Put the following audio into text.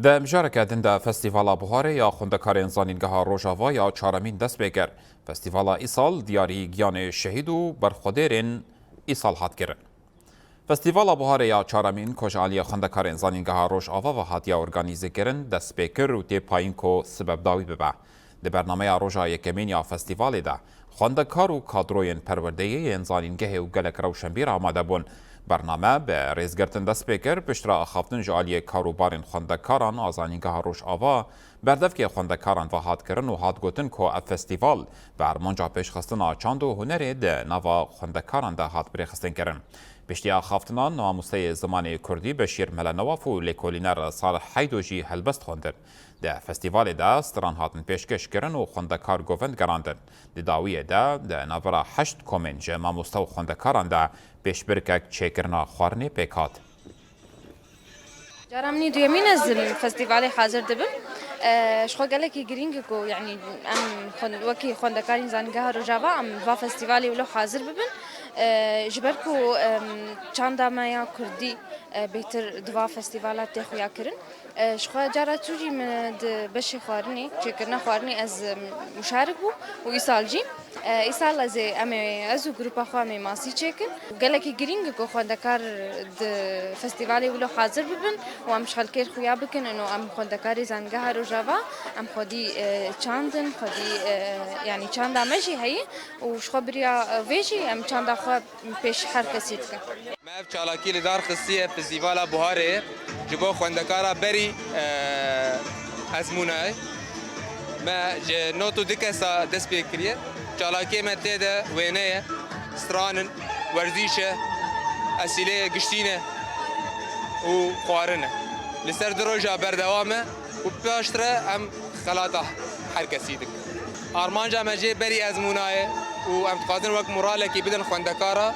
ده مشاركة دنده فستیوالا بوهاره یا خوندکارین زانینگاه روژاوا یا چارمین دست بگر. فستیوالا ایسال دیاری گیان شهید و برخودرین ایسال هات گرن. فستیوالا بوهاره یا چارمین کجالی خوندکارین زانینگاه روژاوا و هاتیا ارگانیزه گرن دست بکر و تی پایین کو سبب داوی ببه. ده برنامه روژا یکمین یا فستیوالی ده خوندکار و کادروین پروردهی زانینگاه و گلک روشنبیر آماده بون. برنامه به ریزگرتن دست بکر پشترا خافتن جالی کاروبارین خوندکاران آزانینگاه روش آوا بردف که خوندکاران و هات کرن و هات گوتن که فستیوال بر منجا پیش خستن آچاند و هنری ده نوا خوندکاران ده هات بری خستن کرن. پشتیا خافتنان ناموسته زمان کردی بشیر ملنواف و لیکولینر صالح حیدوجی هلبست خوندن. ده فستیوال ده ستران هاتن پیشکش کرن و خوندکار گووند گراندن. ده داویه ده نورا 8 کومنج ماموسته و خوندکاران ده پیش برکک چیکرنا خوارنی پیکات. جرامني دويمين از الفستيفال حاضر دبن شخو قالك يجرينج كو يعني ام خن وكي خوندكارين زانجها رجابا ام فا فستيفالي ولو حاضر ببن جبركو چاندا مايا كردي بيتر دوا فستيفالات تخويا كرن شخو جارا توجي من بشي خوارني چكرنا خوارني از مشارك بو ويسالجي إيصال از أمي أزو جروبا خو أمي ماسي چكن قالك يجرينج كو خوندكار د فستيفالي ولو حاضر ببن وام شخالكير خويا بكن إنه أم خوندكاري زانجها رجابا أم خدي چاندن خدي يعني چاندا ماشي هي وشخو بريا فيجي أم چاندا خو پیش هر کسی دکن. ما في چالاکی لدار خصیه فستیوال بوهاره جبو خوندکارا بری ازمونه ما نوتو دکسا دست بیکریه چالاکی ما تیده وینه سترانن ورزیشه اسیله گشتینه و خوارنه لسر دروجا بردوامه و پاشتره ام خلاطه هر کسی دک آرمانجا مجی بری ازمونه و ام تقادن وقت مراله کی بدن خوندکارا